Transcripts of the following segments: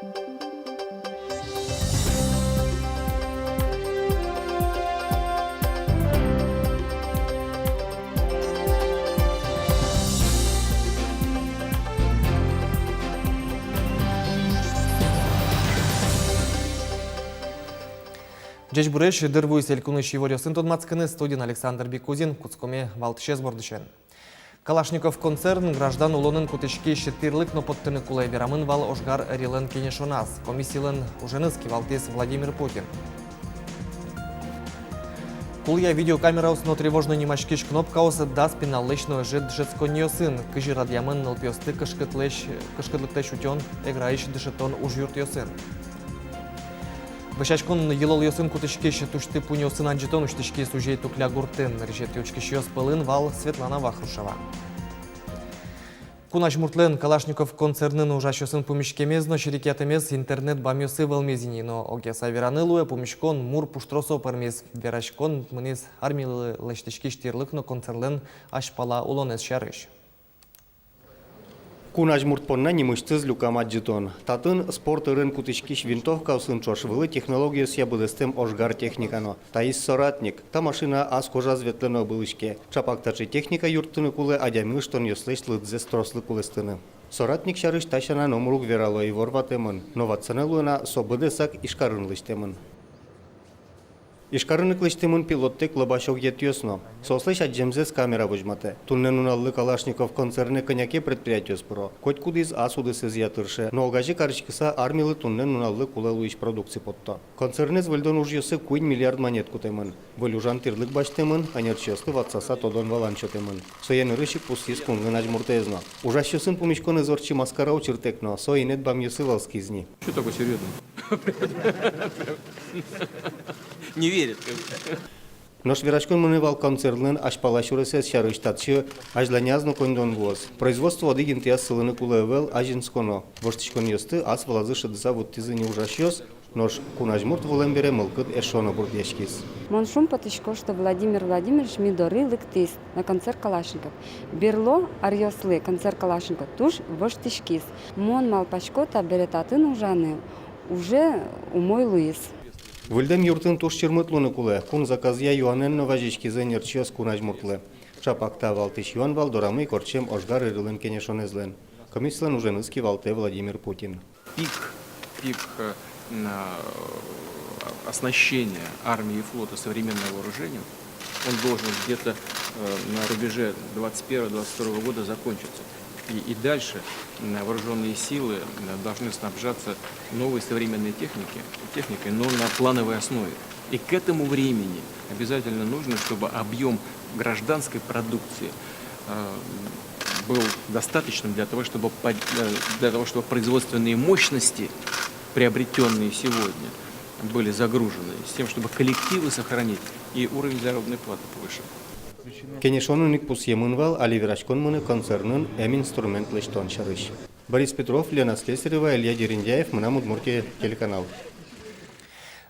Жеж буреш дырвуй селькуны шиворёсын тодмацканы студин Александр Бекузин куцкоме валтышез бордышен. Калашников концерн граждан улонын кутышки шеттирлык нопоттыны кулай верамын вал ошгар рилен кенешонас. Комиссиялын ужыныски валтес Владимир Путин. Кулия видеокамера усно тревожно немашкиш кнопкаус да спиналлычно жид жецконьосын. Кыжи радиамын нылпёсты кышкытлыктыш утён эграиш дышетон уж юртёсын. Башачкон елол йосын кутышкеш тушты пуньосын анжетон уштышки сужей тукля гуртын. Решет ючкеш йос пылын вал Светлана Вахрушева. Кунаш муртлен Калашников концернын ужашосын пумишкемезно шерикетемез интернет бамёсы валмезини, но огеса веранылуе пумишкон мур пуштросо пармез. Верашкон мынез армилы лештышки штирлыкно концерлен ашпала улонез шарыш. Кунаш муртпонна немышцыз люкамат жетон. Татын спорт ырын кутышкиш винтовка усын чошвылы технология сия будестем ошгар техникано. Таис соратник. Та машина аз кожа зветлено былышке. Чапактачы техника юрттыны кулы адямыштон йослеш лыдзе строслы кулыстыны. Соратник шарыш ташана номрук верало и ворватемын. Но ватсанелуна собыдесак ишкарын лыштемын. Ишкарынык лыштемын пилоттек лобашок етьёсно. Сослеш аджемзес камера выжмате. Туннен уналлы Калашников концерны коняке предприятиёс про. Коть кудиз асудысыз ятырше. Но огажи карышкыса армилы туннен уналлы кулелу иш продукции потто. Концернез выльдон уж йосы куин миллиард монет кутемын. Вылюжан тирлык баштемын, анерчёсты ватсаса тодон валанчотемын. Соен рышик пусис кунгын ажмуртезно. Ужащёсын пумишкон изорчи маскара учертекно. Соенет бам йосы валскизни. Что такое серьезно? Не верит. Нож верашкон мынывал концернын ашпалашурысыз шарыштатчы ажланязно кондон воз. Производство адыгин тяс сылыны кулевел ажинсконо. Воштичкон ёсты ас валазы шыдыза вот тизы не ужащёс, нож кунажмурт волембере мылкыт эшоно бурдешкис. Моншум потышко, что Владимир Владимирович мидоры лыктис на концерт Калашников. Берло арьослы концерт Калашников туш воштичкис. Мон малпачко та беретатын ужаны. Уже умой Луис. Выльдем юртын туш чермытлуны куле. Кун заказья юаненно важички зенерчёс кунажмуртлы. Шапакта валтыш юан вал дорамы корчем ошгар ирылын кенешонезлен. Комиссиялын ужыныски валте Владимир Путин. Пик оснащения армии и флота современным вооружением, он должен где-то на рубеже 2021-2022 года закончиться. И дальше вооруженные силы должны снабжаться новой современной техникой, но на плановой основе. И к этому времени обязательно нужно, чтобы объем гражданской продукции был достаточным для того, чтобы производственные мощности, приобретенные сегодня, были загружены, с тем, чтобы коллективы сохранить и уровень заработной платы повышать. Кенешонуник пусьемынвал аливерашкон мыны концернын эм инструмент лыштон шарыш. Борис Петров, Лена Слесарева, Илья Дерендяев, Мынам Удмуртия, телеканал.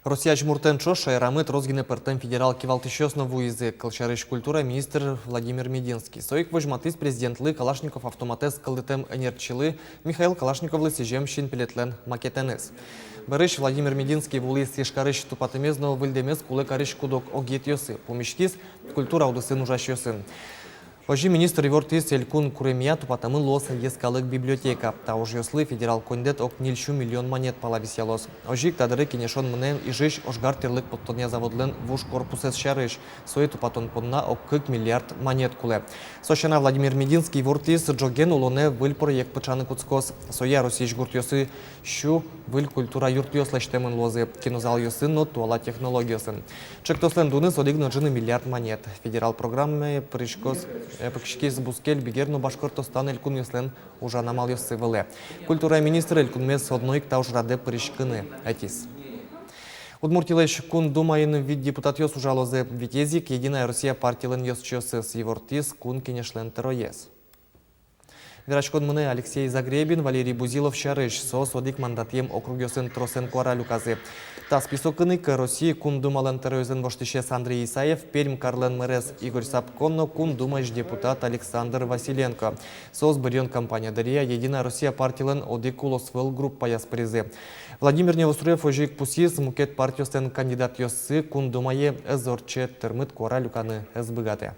Россия жмуртенчо шайрамыт розгине пертем федерал кивалтышёсно вуизе калчарыш культура министр Владимир Мединский. Соик вожматыс президентлы Калашников автоматез калдытем энерчилы Михаил Калашниковлы сижемщин пилетлен макетенес. Барыш Владимир Мединский вулис ешкарыш тупатымезно выльдемез кулы карыш кудок огетьёсы. Помешкис культура удысын ужащёсын. Ожи министр Ивортис Элькун Куремия тупатамын лоса ескалык библиотека. Та ожьослы федерал кондет ок нильшу миллион монет палависялос. Ожик тадыры кенешон мынен ижиш ошгар терлык подтоня заводлен вуш корпусес шарыш. Сой тупатон подна ок 40 миллиард монет куле. Сощана Владимир Мединский Ивортис джоген улоне выль проект пычаны куцкос. Соя росиш гуртьосы щу выль культура юртьослештемын лозы. Кинозал йосын но туала технологиясын. Чектослен дуны содигно джины миллиард монет. Федерал программе прыжкос Пакшкиз бускель бигерно Башкортостан элькун яслен уже намал йосы выле. Культура министр элькун мес одной ктауш раде прыжкыны. Этис. Удмуртилеш кун думайын вид депутат йос ужалозе витезик Единая Россия партиялен йос чёсы с Евортис кун кенешлен тероез. Вирачкон мыне Алексей Загребин, Валерий Бузилов Шарыш, сос одик мандатием округёсын Тросен Куара Люказы. Та списокыны к России кун думален терроризм воштишес Андрей Исаев, Пермь Карлен Мерес Игорь Сапконно, кун думаешь депутат Александр Василенко. Сос бырьон компания Дария, Единая Россия партилен одик улосвел группа яспризы. Владимир Невоструев ожик пусис мукет партиостен кандидат йосы кун думае эзорче термыт Куара Люканы эзбыгате.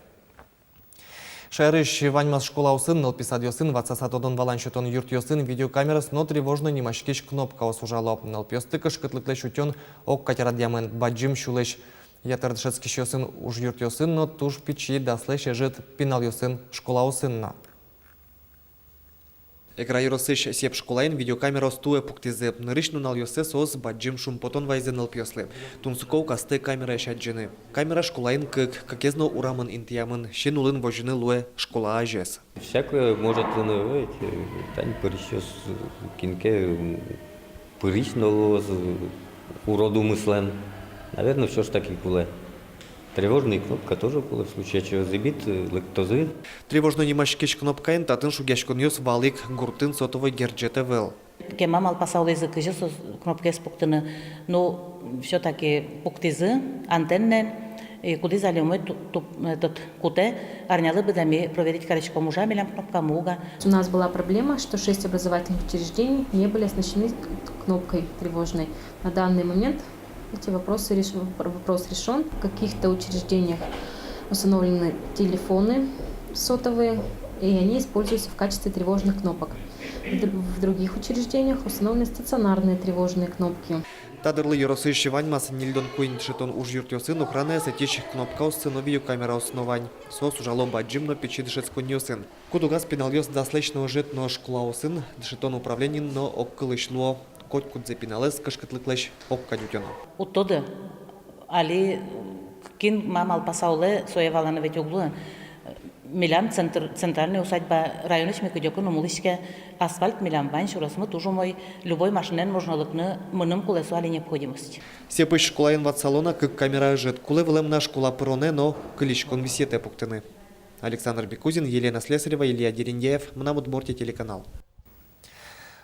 Шайрыш ваньмас школа усын, нылписад йосын, ватсасатодон валанчетон юрт йосын, видеокамерас, но тревожно немашкиш кнопка осужало. Нылпиостыкыш кытлыклеш утен ок катерадьямен баджим шулеш. Ятырдышецкиш йосын уж юрт йосын, но туж пичи даслеш ежит пинал йосын школа усынна. Экрайросыш сеп школайн видеокамера стуе пуктизе. Нырышну нал йосе соз баджим шумпотон вайзе нылпиослы. Тунсуков касты камера шаджины. Камера школайн какезно урамын интиямын, щенулын вожины луе школа ажес. Всякое может вынывать. Тань порищёс кинке порищного уроду мыслен. Наверное, все ж таки куле. Тревожная кнопка тоже была, в случае чего забит, лактозы. Тревожно немашкиш кнопкаин татын шугяшкон йос валик гуртын сотовой герджете вел. Кема мал пасал язык, же кнопки спуктаны, но все-таки пуктизы, антенны, и куда залимы этот куте, арнялы бы дами проверить корочком уже милям кнопка муга. У нас была проблема, что 6 образовательных учреждений не были оснащены кнопкой тревожной. На данный момент вопрос решен. В каких-то учреждениях установлены телефоны сотовые, и они используются в качестве тревожных кнопок. В других учреждениях установлены стационарные тревожные кнопки. Тадырлы йоросыш ваньмас нильдон куин шетон уж юрт йосын, охрана сетич кнопка установию камера основань. Сос ужало баджим но печи дышецкон йосын. Кудугас пинал йос даслечного жет но школа усын, дышетон управление но оккылышло. Котькут запиналес кашкатлыклеш оккадютена. Оттуда, али кин мамал пасаулы соеваланы ведь углу, милям центральная усадьба районыч мекудёкын умулышке асфальт милям вань шурасмы тоже мой любой машинен можно лыкны мыным кулесу али необходимость. Сепыш школаин ватсалона как камера жет куле на школа проне, но кличкон висете пуктыны. Александр Бекузин, Елена Слесарева, Илья Дерендеев, Мнамудморти телеканал.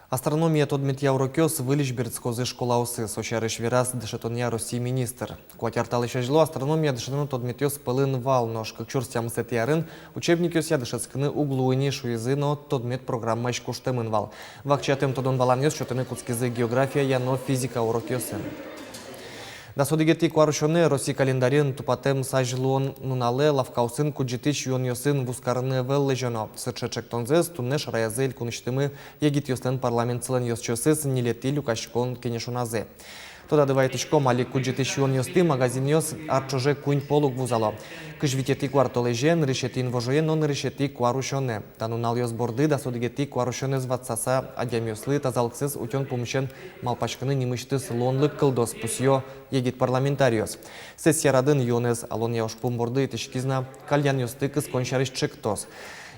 Астрономия тодмет яурокёс вылиш бердсхозы школа усы, сочарыш вирас дышетония России министр. Кватерталы шажло астрономия дышетону тодметёс пылын вал, нож как чурстям сетиярын, учебникёс я дышетскыны углуыни шуизы, но тодмет программа ишкуштемын вал. Вакчатым тодон валанёс чотыны куцкизы география, яно физика урокёсын. Да судигети кварушоне Россия календарин тупатем сажлуон нунале лавкаусын куджитич юн йосын вускарны вел лежоно. Сырчечек тонзес туннеш раязель куныштымы егит йослен парламент цылен йосчосыз нилети люкашкон кенешуназе. Тода дывайтышко малик куджитич юн йосты магазин йос арчоже кунь полук вузало. Кыжвитети квартолежен решетин вожоен, но решети кварушоне. Танунал йос борды да судигети кварушоне зватсаса адям йослы тазалксыз утен помещен малпачканы немыштыс лонлык кылдос пусьё егит парламентариос. Сессия радын йонез алон яушпум борды тишкизна кальян йостыкыз кончарыш чектос.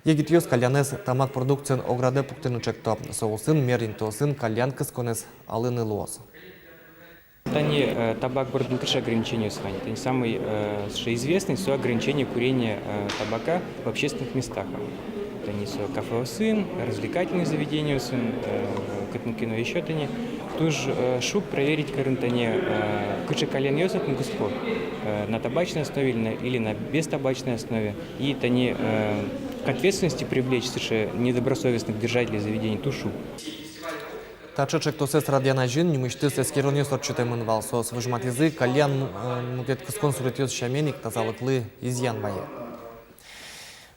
Егит йос кальянез тамак продукциян ограде пуктыны чекто. Соусын мерин тосын кальян кысконез алыны луос. Они табак бординтыш ограничения сохранит. Они самый известный все ограничение курения табака в общественных местах. Они все кафе сын, развлекательные заведения сын, кино еще они. Тоже шук проверить карантане куча колен йосат на господ на табачной основе или на бестабачной основе. И они к ответственности привлечь недобросовестных держателей заведений тушу. Тачечек тосес радиана жин, немыштыс эскероньос отчетемын вал сос выжматизы, кальян мукет кыскон суретьос шаменик тазалыклы изъян бае.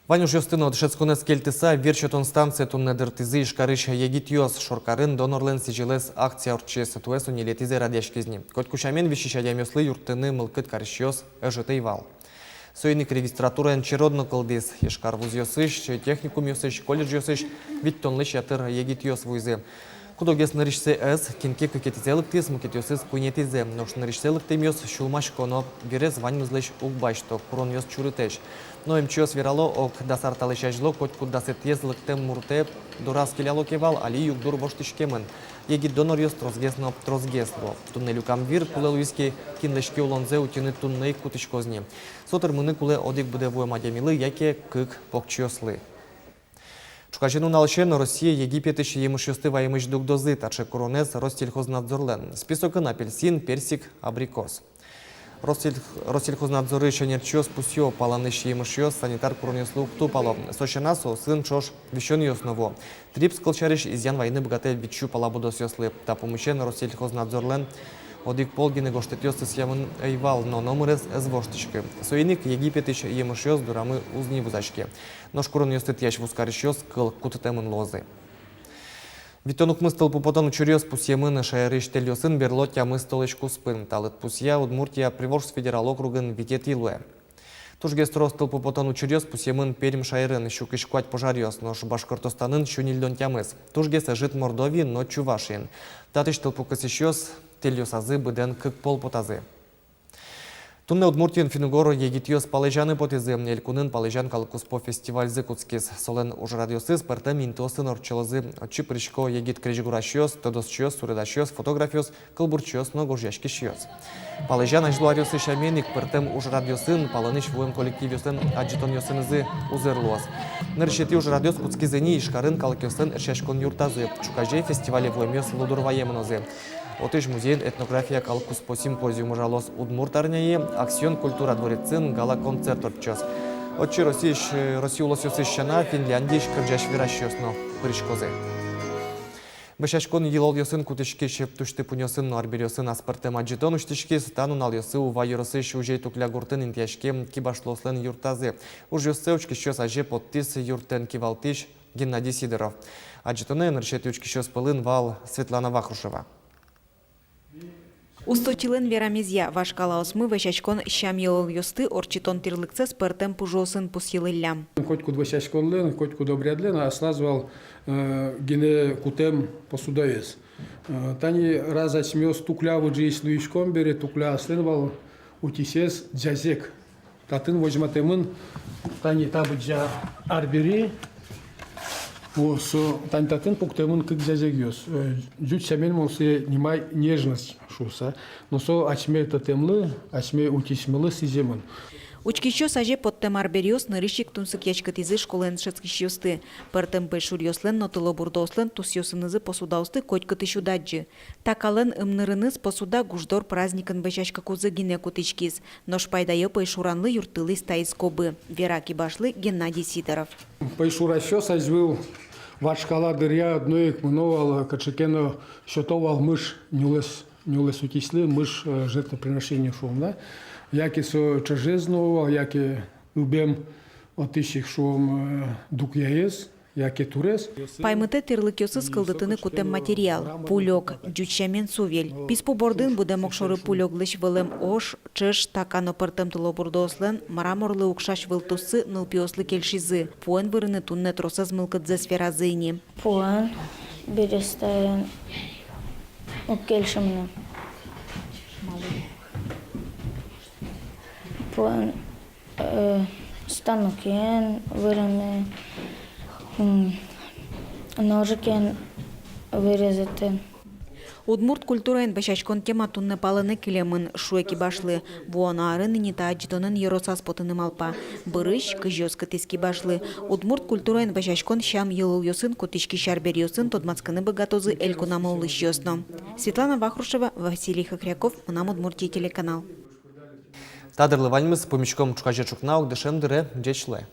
Ванюш йостыно дышецконес кельтыса верчетон станция туннедыртизы ишкарыш егит йос шоркарын донорлен сижилес акция орчес туэсу нелетизе радяшкизни. Котку шамен вишишадям йослы юртыны мылкыт карыш йос эжетей вал. Сойник регистратура чиродно кылдис, ешкар вуз йосыш, техникум йосыш, колледж йосыш, вид тонлыш ятыр егит йос вуйзы. Кудогес наришсе эс, кинке кекетизелык тис, мукетиосыз куйнетизе, нош наришселык темьос шулмаш коно, берез ваньмызлыш угбашто, курон йос чурытеш. Но мчос верало ок дасарталыш ажло, коть кудасет езлык тем мурте, дурас келяло кевал, али югдур боштишкемын. Егит донор йос трозгесно трозгесло. Туннелю камвир, куле луиски киндешки улонзе утины тунней кутышкозни. Сотыр мыны куле одик буде вуемадемилы, яке кык покчиослы. Чукачину налшен Росія, Єгипет і ємишюсти ваємиш дугдози та чи коронес Россельхознадзорлен. Список на апельсин, персик, абрикос. Россельхознадзори шенерчос пусьо паланиш ємишюс санитар коронеслуг тупало. Сощена сын чош вещен осново. Трипс колчариш изян войны богатель бичу палабудос ёслы. Та помещен Россельхознадзорлен одик полгины гоштетёсы сьямын эйвал, но номерес эзвоштички. Соиник Египет иш ємишюс дурамы узни вузачки. Нож коронеслыт яш вускаришёс кыл кутытемын лозы. Витонук мыстыл пупотану чурёс пусьемын шайрыш тельёсын берло тямы столечку спын. Талыт пусья Удмуртия Приволжск федерал округын витет илуэ. Тужге стростыл пупотану чурёс пусьемын Перим шайрын щукишкуать пожарёс, нош Башкортостанын щунильдон тямыс. Тужге сажит Мордовии, но Чувашин. Татыш тылпукасищёс тельёс азы быден кык пол потазы. Тунне Удмуртиен финугоро егитьёс палежаны потезы, элькунын палежан калкуспо фестиваль зыкутскис. Солен уж радиосыз пертем интосын орчелозы, чипричко егит крежигуращёс, тодосчёс, суредащёс, фотографиос, кылбурчёс, но гожьяшкищёс. Палежан ажлуариосы шаменик пертем уж радиосын, паланыш воем коллективиосын, аджитон ёсынызы узерлос. Нырщети уж радиос куцкизыни ишкарын калкёсын эршашкон юртазы, чукажей фестивале воемёс лудурваемнозы. Отыш музейн этнография калкус по симпозиуму жалос Удмуртарняе, аксион культура дворецин, гала концерт отчёс. Отчи Россию лосёсыщана, Финляндиш кырджаш виращёсно, пырышкозы. Бешашкон елол ёсын кутышки шептушты пунёсын арбирёсын аспартем аджитон уштышки станун ал ёсы ува юросыш ужей тукля гуртын интяшке кибашлослен юртазы. Уж ёсы учкищёс аже подтис юртен кивалтиш Геннадий Сидоров. Аджитоны энершети учкищёс пылын вал Светлана Вахрушева. Усточилен верамизья вашкала осмы вешачкон щам елол ёсты орчитон тирлыкце спертем пужосын пусилылям. Хоть куда вешачконлен, хоть куда обрядлен, а слазвал гене кутем посудоес. Тани раз очмёс тукля выджись луишком бере, тукля сленвал утисес дзязек. Татын возьматемын, тани табыджа арбери, тань татын пуктемын как дзязек ёс. Жуть самен молсе немай нежность шуса, но со ачме татемлы, ачме утисмылы сиземын. Учкищё саже подтем арбериос нырышик тунсык ячкатизы школен шецкищёсты. Пертем пешурьёслен нотыло бурдослен тусьёсынызы посудаусты котькатышу даджи. Такален ымнырыныз посуда гуждор праздникын бешачка кузы гине кутычкиз. Нош пайдайо пешуранлы юртылы стаискобы. Вераки башлы Геннадий Сидоров. Пешуращё сазвыл вачкала дыря одной кмыновал качекено счетовал мыш нюлес утисли мыш жертвоприношение шум, да? Яки со чажезновал, яки убем отыщих шум дук яез, яки турес. Паймыте тирлыкёсы скылдытыны кутем материал. Пулёк, джучамен сувель. Писпу бордын будем окшоры пулёглыш вылым ош, чыш, такано пыртым тыло бурдослен, мараморлы укшаш вылтусы нылпиослы кельшизы. Пуэн вырыны тунне тросаз мылкыдзе сферазыни. Пуэн берестен укельшимны. Пуэн станукен вырыны. Ножикен вырезати. Удмурт культураен бешачкон тема тунне палыны килемын шуеки башлы. Буана арын нита аджитонын еросас потыным алпа. Бырыш кыжёс кытыски башлы. Удмурт культураен бешачкон щам елыл ёсын кутышки шарбер ёсын тодмацканы богатозы элькунамолыш ёсно. Светлана Вахрушева, Василий Хохряков, Унам Удмуртия телеканал. Тадырлы вальмыз помещиком чукаже чукнаук дешем дыре джечле.